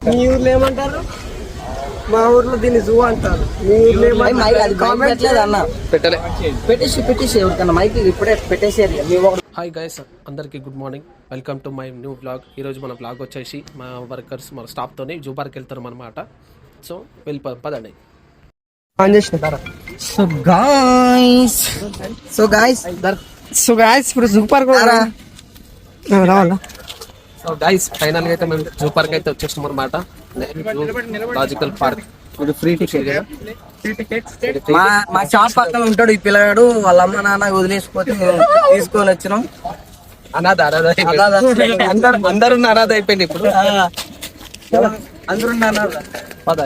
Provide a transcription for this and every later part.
మీ ఊర్లో ఏమంటారు? మా ఊర్లో దీన్ని జూ అంటారు. మీ ఊర్లో పెట్టేసి ఎవరికన్నా మైక్ ఇప్పుడే పెట్టేసేది. హాయ్ గైస్, అందరికీ good morning. Welcome to my new blog. ఈరోజు మన బ్లాగ్ వచ్చేసి మా వర్కర్స్ మన స్టాఫ్తోని జూ పార్క్ వెళ్తారు అనమాట. సో వెళ్ళిపోదాం పదండి. సో గాయ్స్ ఇప్పుడు జూ పార్క్ రావాలా? సో గైస్ ఫైనల్ గా అయితే మేము జూ పార్క్ అయితే వచ్చేసాం అనమాట. Logical park. ఇది ఫ్రీ టికెట్. మా షాప్ పక్కన ఉంటాడు ఈ పిల్లగాడు. వాళ్ళ అమ్మ నాన్న వదిలేసిపోతే తీసుకొని వచ్చినాం. అనాథ అందరూ అనాథ అయిపోయింది ఇప్పుడు. అందరూ అనాథ. పద.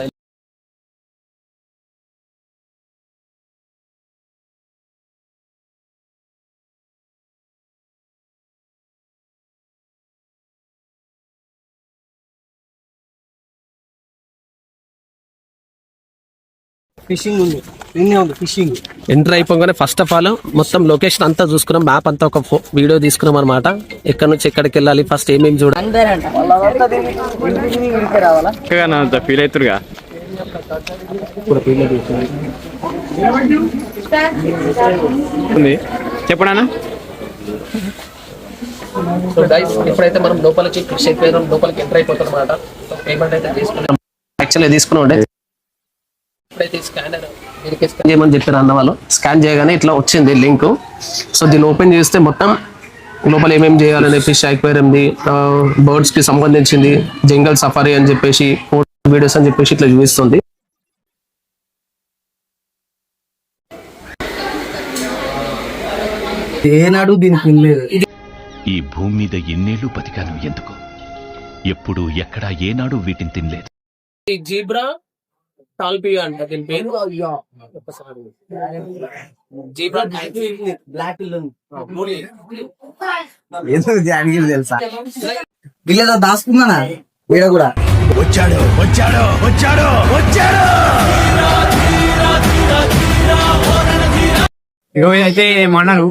ఫిషింగ్ ఉంది, నిన్నే ఉంది ఫిషింగ్. ఎంటర్ అయిపోగానే ఫస్ట్ ఆఫ్ ఆల్ మొత్తం లొకేషన్ అంతా చూసుకున్నాం. మ్యాప్ అంతా ఒక వీడియో తీసుకున్నాం అనమాట. ఎక్కడి నుంచి ఎక్కడికి వెళ్ళాలి, ఫస్ట్ ఏమేమి చూడాలి. ఫీల్ అవుతురుగా చెప్పడా. సో గైస్ ఇప్పుడైతే మనం లోపలికి ఫిష్ అయిపోయాం, లోపలికి ఎంటర్ అయిపోతాం అనమాట. సో పేమెంట్ అయితే తీసుకున్నాం. యాక్చువల్లీ తీసుకున్నాం ఉండే. ఇప్పుడైతే స్కానర్ దీనికి స్కాన్ చేయమని చెప్పారు అన్న వాళ్ళు. స్కాన్ చేయగానే ఇట్లా వచ్చింది లింక్. సో దీన్ని ఓపెన్ చేస్తే మొత్తం లోపల ఏమేమి చేయాలని ఫిష్ అక్వేరియంది, బర్డ్స్ కి సంబంధించింది, జంగల్ సఫారీ అని చెప్పేసి, వీడియోస్ అని చెప్పేసి ఇట్లా చూపిస్తుంది. ఏనాడు దీనికి లేదు. ఈ భూమి మీద ఎన్నేళ్లు బతికాను ఎందుకు? ఎప్పుడు ఎక్కడా ఏనాడు వీటిని తినలేదు. జీబ్రా టాల్పియా అంట దీని పేరు. జీబ్రా బ్లాక్ తెలుసా? వీళ్ళతో దాచుకున్నానా వీడ కూడా. వచ్చాడు వచ్చాడు వచ్చాడు వచ్చాడు. అయితే ఏమన్నారు?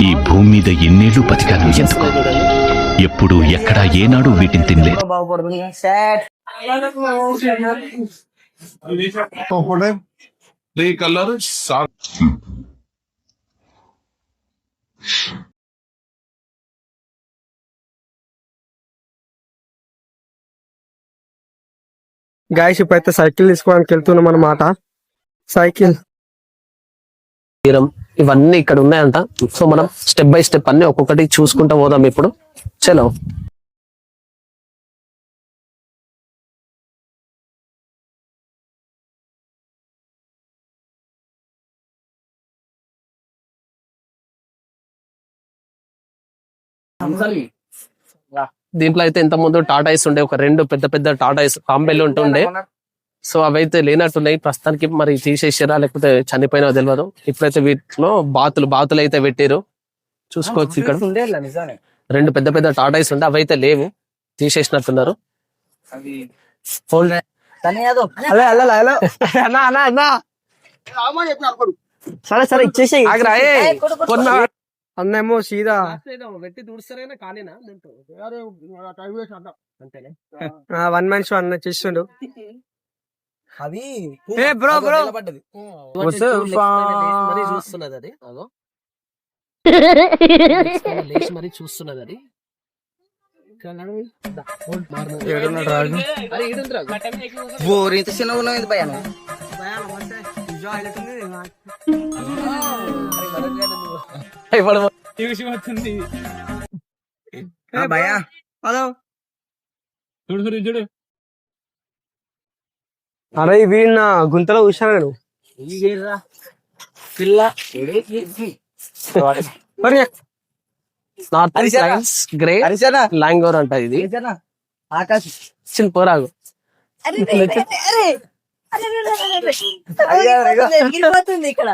ఈ భూమి మీద ఎన్నేళ్లు బతికాను ఎందుకు? ఎప్పుడు ఎక్కడా ఏనాడు వీటిని తినలేదు. గాయస్ ఇప్పుడైతే సైకిల్ తీసుకోవడానికి వెళ్తున్నాం అనమాట. సైకిల్ ఇవన్నీ ఇక్కడ ఉన్నాయంట. సో మనం స్టెప్ బై స్టెప్ అన్ని ఒక్కొక్కటి చూసుకుంటూ పోదాం ఇప్పుడు. చలో. దీంట్లో అయితే ఇంత ముందు టాటాయిస్ ఉండే, ఒక 2 పెద్ద పెద్ద టాటాయిస్ కాంబెల్ ఉంటుండే. సో అవైతే లేనట్టున్నాయి ప్రస్తుతానికి. మరి తీసేసారా లేకపోతే చనిపోయినా తెలియదు. ఇప్పుడైతే వీటిలో బాతులు అయితే పెట్టారు, చూసుకోవచ్చు. ఇక్కడ 2 పెద్ద పెద్ద టాటాయిస్ ఉండే, అవైతే లేవు, తీసేసినట్టున్నారు. సరే ఇచ్చేసి అన్నేమో సీదా వెట్టి దూడుస్తారైనా కానీనా 1 మనిషి అన్న చేస్తుండు. అది బ్రో చూస్తున్నది అది. లేచి మరి చూస్తున్నది అది. చూడు అరే వీళ్ళ గుంతలో చూసాను నేను. పిల్ల గ్రే లాంగోర్ అంట ఇది. ఆకాశ్ చిన్న పోరాగు. ఇక్కడ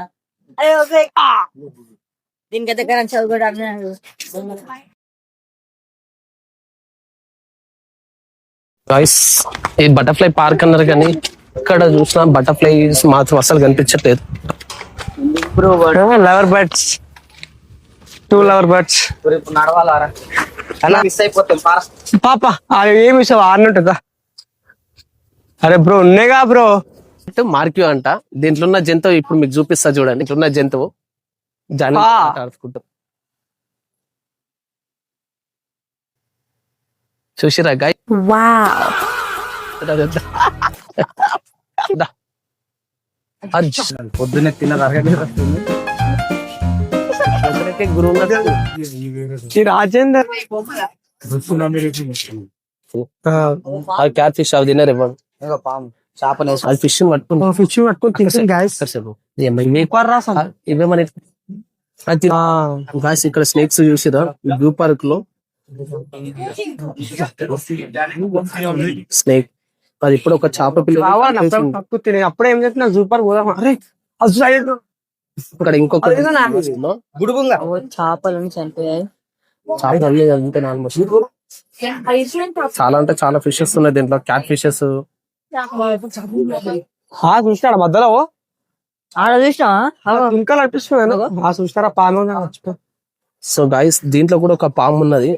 దీనికి దగ్గర చదువుకోవడానికి ఈ బటర్ఫ్లై పార్క్ అన్నారు కానీ ఇక్కడ చూసిన బటర్ఫ్లైస్ మాత్రం అసలు కనిపించట్లేదు. Bro lover birds 2 lover birds ఇప్పుడు నడవాలారా అలా మిస్ అయిపోతాం పాప అది ఏమి ఇస్తావు ఆడినట్టుందా అరే బ్రో ఉన్నాయిగా బ్రో మార్క్యూ అంట. దీంట్లో ఉన్న జంతువు ఇప్పుడు మీకు చూపిస్తా చూడండి. ఇట్లున్న జంతువు జాని ఆడుకుంటాం. చూసిరా గాయ పొద్దున్నే తిన్నది ఈ రాజేందర్ క్యాట్ ఫిష్ అవి తిన్నారు ఇవ్వండి. చేపలు అది ఫిష్ పట్టుకుని ఫిష్ పట్టుకొని తినేసాం గాయస్ ఇవేమని గాయస్ ఇక్కడ స్నేక్స్ చూసిరా జూ పార్క్ లో స్నేక్ అది ఇప్పుడు ఒక చేప పిల్ల అప్పుడే ఏం చెప్తున్నా సూపర్ పోదాం అరే ఇక్కడ ఇంకొక గుడుగుంగా చేపలను చంపాయి. ఆల్మోస్ట్ చాలా అంటే చాలా ఫిషెస్ ఉన్నాయి దీంట్లో. క్యాట్ ఫిషెస్ చూసినాడా మధ్యలో ఆడ చూసినా ఇంకా అనిపిస్తుంది చూసినారా పాము సో గాయస్ దీంట్లో కూడా ఒక పాము ఉన్నది.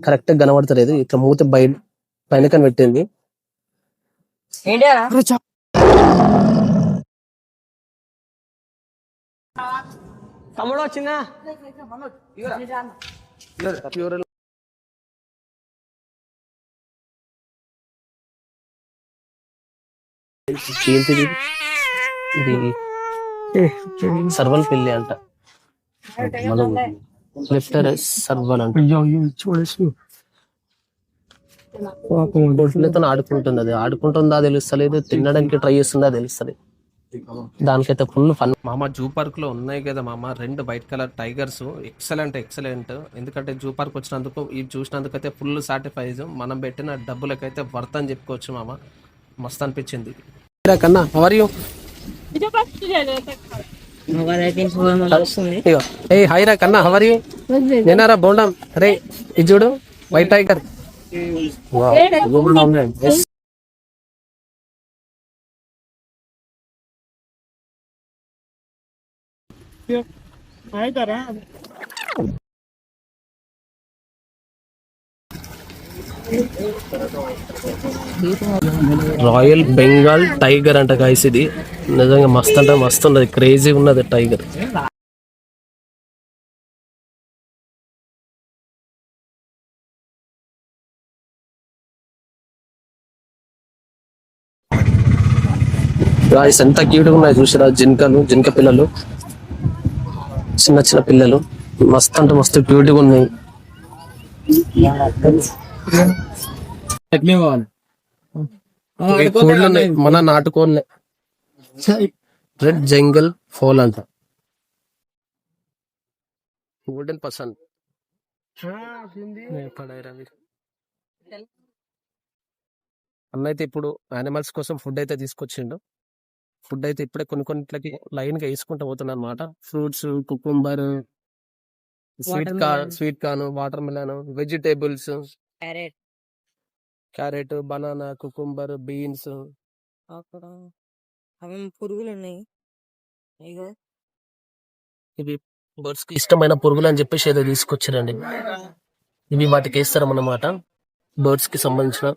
కరెక్ట్ గా కనబడతలేదు. ఇట్లా మూత పైన పెట్టింది. తమ్ముడు వచ్చిందా ఏంటిది ఇది సర్వల్ పిల్లి అంట. లిఫ్టర్ సర్వల్ అంట. బొట్లతో ఆడుకుంటుంది. అది ఆడుకుంటుందా తెలుస్తలేదు, తినడానికి ట్రై చేస్తుందా తెలుస్తలేదు. దానికైతే ఫుల్ ఫన్. మామ జూ పార్క్ లో ఉన్నాయి కదా మామ 2 వైట్ కలర్ టైగర్స్. ఎక్సలెంట్. ఎందుకంటే జూ పార్క్ వచ్చినందుకు ఇవి చూసినందుకు అయితే ఫుల్ సాటిస్ఫైజ్. మనం పెట్టిన డబ్బులకైతే వర్త్ అని చెప్పుకోవచ్చు మామ. మస్తు అనిపించింది. కన్నా హౌ ఆర్ యు? ఏ హాయ్ రా కన్నా హౌ ఆర్ యు? నేనారా బోండం. అరే ఇది చూడు white tiger. Royal Bengal tiger అంట గాయస్. ఇది నిజంగా మస్తు అంటే మస్తు ఉన్నది. క్రేజీ ఉన్నది టైగర్. గాయస్ ఎంత క్యూట్ గా ఉన్నాయి చూసిరా. జింక పిల్లలు, చిన్న పిల్లలు మస్తు అంటే మస్తు క్యూట్ గా ఉన్నాయి. కోళ్ళు ఉన్నాయి, మన నాటుకోళ్ళే. రెడ్ జంగల్ ఫోల్ అంట. గోల్డెన్ పర్సన్ అన్న అయితే ఇప్పుడు యానిమల్స్ కోసం ఫుడ్ అయితే తీసుకొచ్చిండు. ఫుడ్ అయితే ఇప్పుడే కొన్నిట్లకి లైన్ గా వేసుకుంటూ పోతున్నా అనమాట. Fruits, cucumber, sweet corn, water melon, vegetables, carrot, banana, cucumber, beans. అక్కడ అవి పురుగులు ఉన్నాయి. ఇవి బర్డ్స్ కి ఇష్టమైన పురుగులు అని చెప్పేసి ఏదో తీసుకొచ్చారండి. ఇవి వాటికి వేస్తారం అన్నమాట. బర్డ్స్ కి సంబంధించిన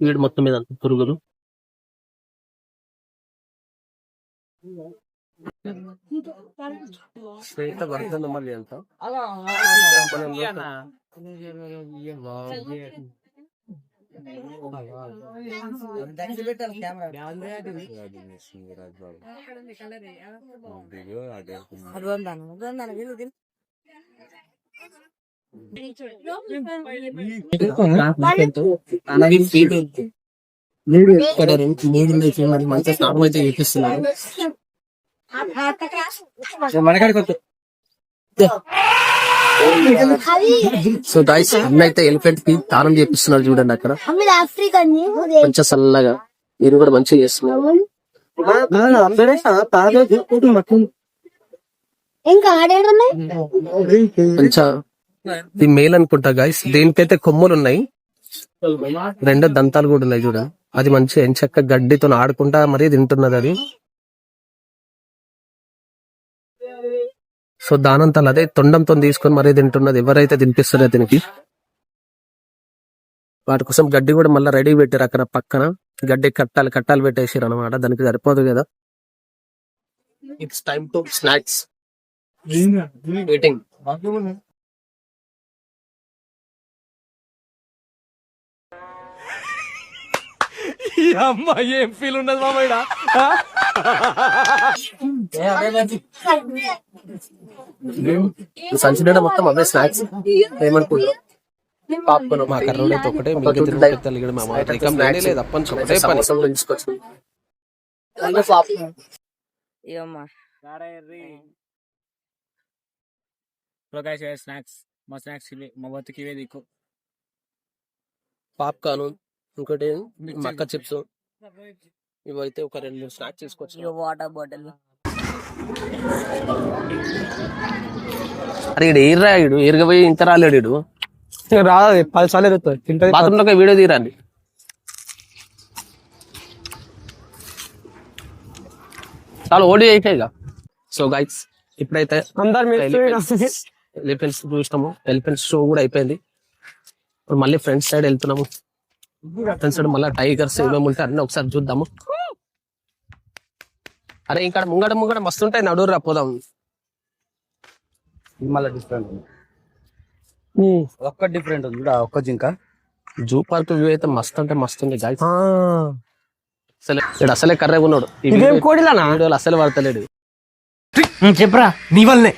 వీడు మొత్తం మీద పురుగులు. శ్వేత వర్ధనమల్లి అంట. మంచిగా స్నానం అయితే చేపిస్తున్నారు. సో గైస్ అన్న అయితే ఎలిఫెంట్ కి దానం చేపిస్తున్నారు చూడండి. అక్కడ మంచిగా చల్లగా మీరు కూడా మంచిగా చేస్తున్నారు. మంచిగా ఇది మేల్ అనుకుంటా గైస్. దీనికైతే కొమ్ములు ఉన్నాయి, 2 దంతాలు కూడా ఉన్నాయి చూడ. అది మంచిగా ఎంచక్క గడ్డితో ఆడుకుంటా మరీ తింటున్నది అది. సో దానంతలు అదే తొండంతో తీసుకొని మరీ తింటున్నది. ఎవరైతే తినిపిస్తారో దీనికి. వాటి కోసం గడ్డి కూడా మళ్ళీ రెడీ పెట్టారు అక్కడ పక్కన. గడ్డి కట్టాలు పెట్టేసారు అనమాట. దానికి సరిపోదు కదా. It's time to snacks eating. ఏం ఫీల్ ఉండదు మామయ్య. సంచిలో మొత్తం అవే స్నాక్స్. ఏమనుకుంటా పాప్కార్న్ మా కర్రోడు అయితే ఒకటే తల్లిగడ మా లేదు అప్పని ఒకటే పని తీసుకొచ్చు. స్నాక్స్ మా స్నాక్స్ మా బతుకి ఇవే దిక్కు. పాప్కార్న్, ఇంకోటి మక్క చిప్స్, ఇవైతే ఒక 2-3 స్నాక్స్ తీసుకోవచ్చు. Water bottle. అరే ఇడు ఏర్రా, ఇడు ఏరుగా పోయి ఇంత రాలేడు. ఇడు రాదు 10 సార్లు ఎదుగుతుంది తింటది. బాత్రూమ్ లో వీడియో తీరండి. చాలా ఓడి అయిపోయిగా. సో గైస్ ఇప్పుడైతే అందరు ఎలిఫెంట్స్ చూసినాము. ఎలిఫెంట్స్ షో కూడా అయిపోయింది. ఇప్పుడు మళ్ళీ ఫ్రెండ్స్ సైడ్ వెళ్తున్నాము. ఫ్రెండ్స్ సైడ్ మళ్ళీ టైగర్స్ ఏమేమి ఉంటాయి అన్నీ ఒకసారి చూద్దాము. అరే ఇక్కడ ముంగడ మస్తు ఉంటాయి. నడురా పోదాం. మళ్ళీ డిఫరెంట్ ఒక్క డిఫరెంట్ ఉంది. ఒక్క జింక జూ పార్క్ వ్యూ అయితే మస్తు అంటే మస్తు ఉంది గాయస్. అసలే ఇక్కడ అసలే కర్రెగా ఉన్నాడు. ఇదేం కోడిలానా? వీడియోలు అసలే పడతలేడు. చెప్పరా నీ వల్లనే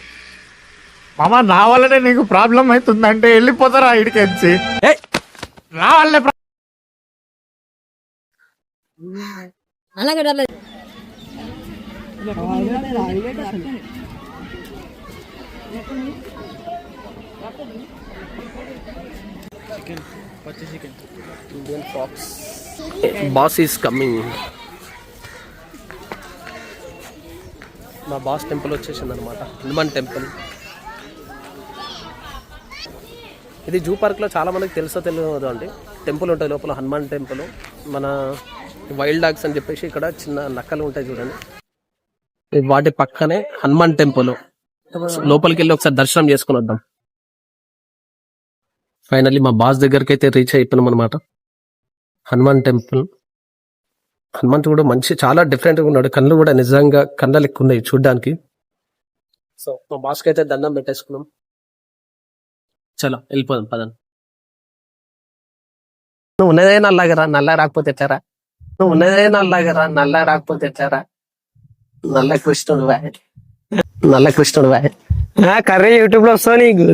మామ, నా వల్లనే నీకు ప్రాబ్లం అవుతుందంటే వెళ్ళిపోతారా ఇడికి వచ్చి. నా వల్లే అలాగే Indian fox. Boss is coming. మా బాస్ టెంపుల్ వచ్చేసింది అనమాట. హనుమాన్ టెంపుల్. ఇది జూ పార్క్ లో చాలా మందికి తెలియదు అండి. టెంపుల్ ఉంటుంది లోపల, హనుమాన్ టెంపుల్. మన వైల్డ్ డాగ్స్ అని చెప్పేసి ఇక్కడ చిన్న నక్కలు ఉంటాయి చూడండి. వాటి పక్కనే హనుమాన్ టెంపుల్. లోపలికి వెళ్ళి ఒకసారి దర్శనం చేసుకుని వద్దాం. ఫైనల్లీ మా బాస్ దగ్గరికి అయితే రీచ్ అయిపోయినాం అనమాట. హనుమాన్ టెంపుల్. హనుమంతు కూడా మంచి చాలా డిఫరెంట్ గా ఉన్నాడు. కళ్ళు కూడా నిజంగా కళ్ళ లెక్క ఉన్నాయి చూడ్డానికి. సో మా బాస్ కి అయితే దండం పెట్టేసుకున్నాం. చలో వెళ్ళిపోదాం పదం. నువ్వు ఉన్నదే నల్లగరా, నల్ల రాకపోతే ఎట్లరా? నువ్వు ఉన్నదే నల్లగరా, నల్ల రాకపోతే ఎట్లరా? నల్ల కృష్ణుడు వాయ్, నల్ల కృష్ణుడు వాయ్. కర్రీ యూట్యూబ్ లో వస్తా నీకు.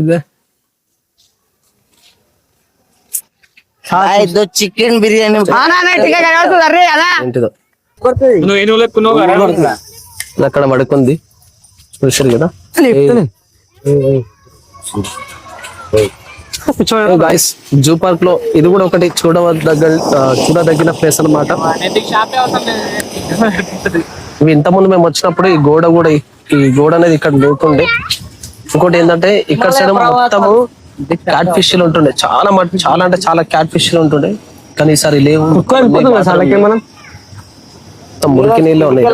చికెన్ బిర్యానీ ఏంటిదో నువ్వు ఏనుగు లెక్కున్నావు కదా. అక్కడ పడుకుంది చూసారు కదా. గాయస్ జూ పార్క్ లో ఇది కూడా ఒకటి చూడదగిన ప్లేస్ అన్నమాట. ఇవి ఇంతకుముందు మేము వచ్చినప్పుడు ఈ గోడ అనేది ఇక్కడ లేకుండే. ఇంకోటి ఏంటంటే ఇక్కడ సైడ్ మొత్తము క్యాట్ ఫిష్లు ఉంటుండే. చాలా అంటే చాలా క్యాట్ ఫిష్లు ఉంటుండే. కానీ ఈసారి లేవు. మొత్తం మురికి నీళ్ళు ఉన్నాయి.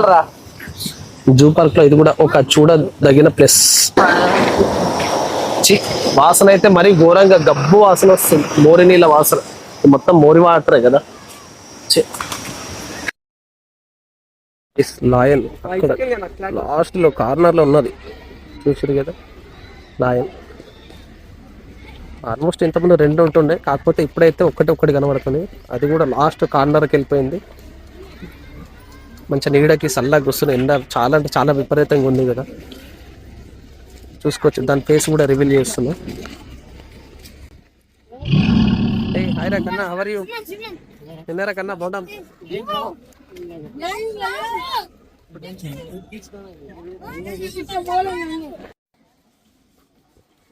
జూ పార్క్ లో ఇది కూడా ఒక చూడదగిన ప్లేస్. వాసన అయితే మరీ ఘోరంగా గబ్బు వాసన వస్తుంది. మోరి నీళ్ళ వాసన. మొత్తం మోరి వాటరే కదా. లాయన్ అక్కడ లాస్ట్ లో కార్నర్ లో ఉన్నది చూసారు కదా లాయన్. ఆల్మోస్ట్ ఇంతకుముందు 2 ఉంటుండే, కాకపోతే ఇప్పుడైతే ఒక్కటి కనబడుతుంది. అది కూడా లాస్ట్ కార్నర్కి వెళ్ళిపోయింది. మంచి నీడకి చల్లగా వస్తుంది. ఎండ చాలా అంటే చాలా విపరీతంగా ఉంది కదా. చూసుకోవచ్చు. దాని ఫేస్ కూడా రివీల్ చేస్తున్నాం. హాయ్ రా కన్నా, హౌ ఆర్ యు? తిన్నారా కన్నా? బాగుంటాం.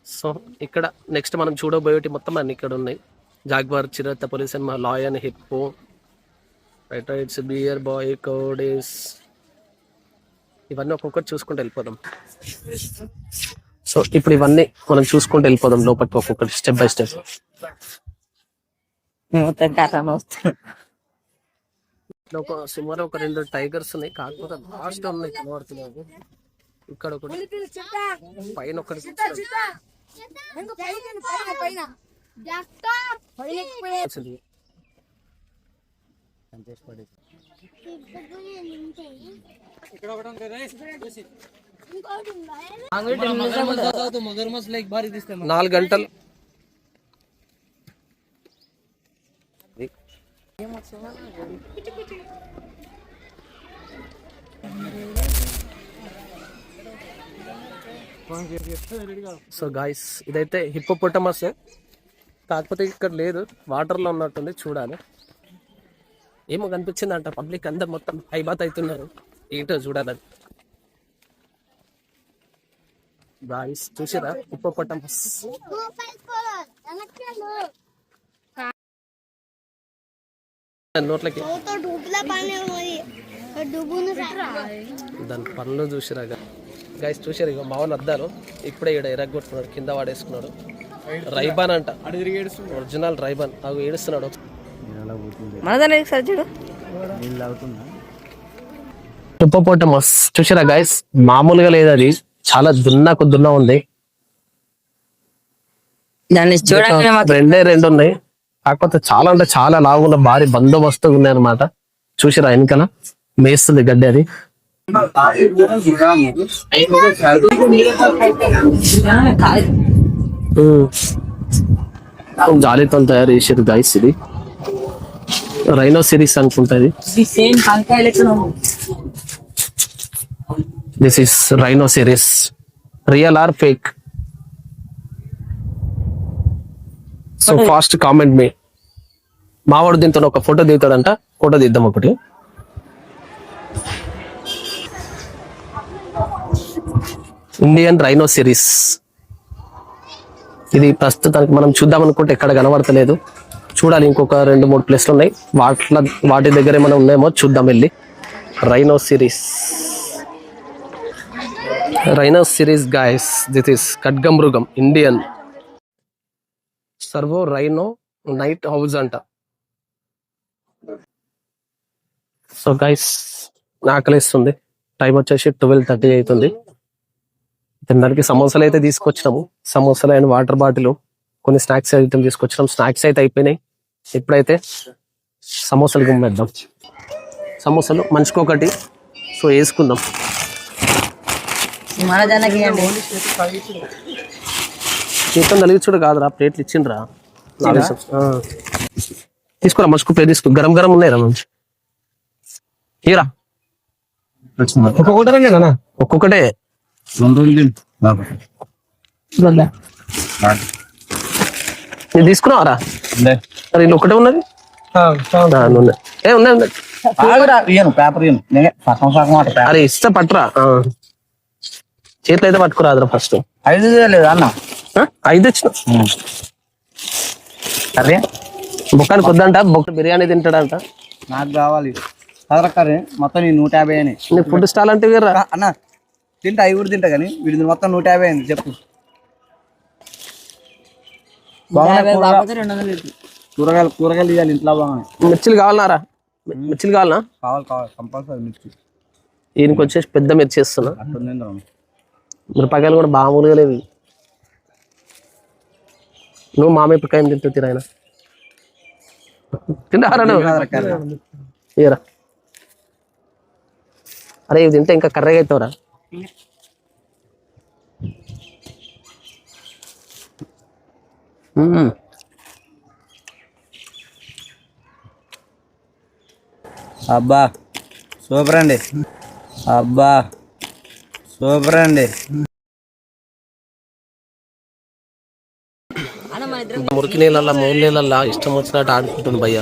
సో ఇక్కడ నెక్స్ట్ మనం చూడబోయేటి మొత్తం అన్ని ఇక్కడ ఉన్నాయి. జాగ్వార్, చిరత, పొలిసన్, లాయన్, హిప్పో, రైట్స్, బియర్, బాయ్, కోడేస్, ఇవన్నీ ఒక్కొక్కటి చూసుకుంటూ వెళ్ళిపోదాం. సో ఇప్పుడు ఇవన్నీ మనం చూసుకుంటూ వెళ్ళిపోదాం లోపలికి ఒక్కొక్కటి స్టెప్ బై స్టెప్. సుమారు ఒక 2 టైగర్స్ ఉన్నాయి, కాకపోతే లాస్ట్ ఉన్నాయి కనబడుతున్నాయి. ఇక్కడ ఒకటి పైన ఒకటి వచ్చింది. నాలుగు గంటలు సో గాయస్ ఇదైతే హిప్పోపొటమస్, కాకపోతే ఇక్కడ లేదు, వాటర్ లో ఉన్నట్టుంది, చూడాలి. ఏమో కనిపించిందంట, పబ్లిక్ అందరు మొత్తం హైబాత్ అవుతున్నారు, ఏంటో చూడాలి. గాయస్ చూసారా హిప్పోపొటమస్? నోట్లకి దాని పనులు చూసిరా గైస్, చూసారు ఇక మావన్ అద్దాలు ఇప్పుడే ఇక్కడ ఎరగొట్టుకున్నాడు, కింద వాడేసుకున్నాడు. రైబాన్ అంట, ఒరిజినల్ రైబాన్. అవి ఏడుస్తున్నాడు. హిప్పోపొటమస్ చూసారా గైస్, మామూలుగా లేదు, అది చాలా దున్నా ఉంది. రెండే రెండు ఉన్నాయి, కాకపోతే చాలా అంటే చాలా లావుగా భారీ బందోబస్తుగా ఉన్నాయి అనమాట. చూసారా వెనకాల మేస్తుంది గడ్డి, అది జాలీతో తయారు చేసారు గైస్. ఇది రైనో సిరీస్ అనుకుంటది. This is rhino series, real or fake? So fast comment me. మావాడు దీంతో ఒక ఫోటో దిగుతాడంట, ఫోటో తీద్దాం ఒకటి. ఇండియన్ రైనో సిరీస్ ఇది ప్రస్తుతానికి మనం చూద్దాం అనుకుంటే ఎక్కడ కనబడతలేదు, చూడాలి. ఇంకొక 2-3 ప్లేస్లు ఉన్నాయి, వాటి దగ్గర ఏమైనా ఉన్నాయేమో చూద్దాం వెళ్ళి. Rhino series guys, this is ఖడ్గమృగం, ఇండియన్ సర్వో రైనో నైట్ హౌస్ అంట. సో గైస్ ఆకలిస్తుంది, టైం వచ్చేసి 12:30 అవుతుంది. తినడానికి సమోసాలు అయితే తీసుకొచ్చినాము, సమోసాలు అండ్ వాటర్ బాటిల్, కొన్ని స్నాక్స్ ఐటమ్ తీసుకొచ్చినాం. స్నాక్స్ అయితే అయిపోయినాయి, ఇప్పుడైతే సమోసాలు గుమ్మేద్దాం. సమోసాలు మనిషికొకటి, సో వేసుకుందాం. చేతం తలిగించుడు కాదురా, ప్లేట్లు ఇచ్చిండ్రా. తీసుకురా మనిషికి ప్లేట్ తీసుకో, గరం గరం ఉన్నాయిరా మంచి. ఏరా ఒక్కొక్కటే నేను తీసుకున్నావారా? మరి ఇల్లు ఒకటే ఉన్నది, అరే ఇస్తా పట్టురా. చేతులు అయితే పట్టుకురాదురా ఫస్ట్. 5 లేదు అన్న, 5 వచ్చిన. అరే బొక్కనికి వద్దంట, బొక్క బిర్యానీ తింటాడంట. నాకు కావాలి కర్రీ మొత్తం 150 అని. ఫుడ్ స్టాల్ అంటే అన్న తింటా, అవి కూడా తింటా, కానీ వీడి మొత్తం 150 అయింది. చెప్పు కూరగాయలు తీయాలి ఇంట్లో, బాగున్నాయి. మిర్చిలు కావాలన్నారా? మిర్చిలు కావాలనా? కావాలి కంపల్సరీ మిర్చి. ఈయనకి వచ్చేసి పెద్ద మిర్చి ఇస్తున్నా. అట్లా మిరపకాయలు కూడా మామూలుగా లేవు. నువ్వు మామిడికాయ తింటూ తిరాయన తింటారా? ఇరా అరే ఇవి తింటే ఇంకా కర్రగా అవుతావురా. అబ్బా సూపర్ అండి, అబ్బా సూపర్ అండి. మురికి నీళ్ళల్లో, మూడు నీళ్ళల్లో ఇష్టం వచ్చినట్టు ఆడుకుంటుంది భయ్య.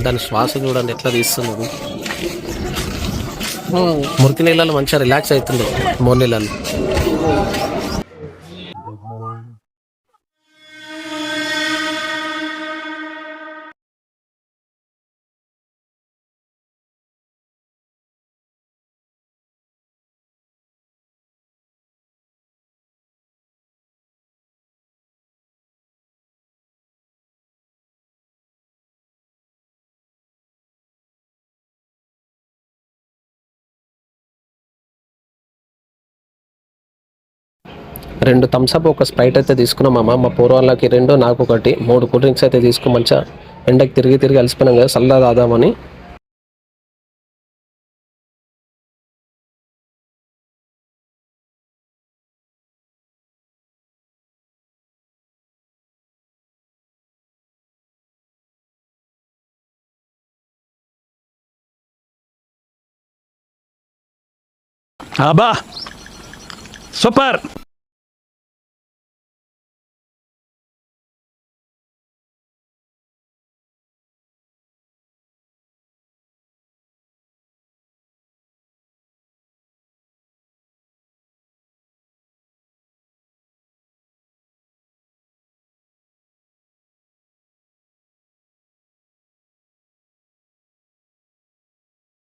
దాని శ్వాస చూడండి ఎట్లా తీస్తున్నది. మురికి నీళ్ళలో మంచిగా రిలాక్స్ అవుతుంది, మూడు నీళ్ళల్లో. 2 థమ్స్ అప్, ఒక స్ప్రైట్ అయితే తీసుకున్నాం మామ. మా పూర్వాళ్ళకి 2, నాకు 1, 3 కూల్ డ్రింక్స్ అయితే తీసుకుని మంచిగా ఎండకి తిరిగి అలసిపోయినాం కదా, చల్లగా తాదామని. అబ్బా సూపర్.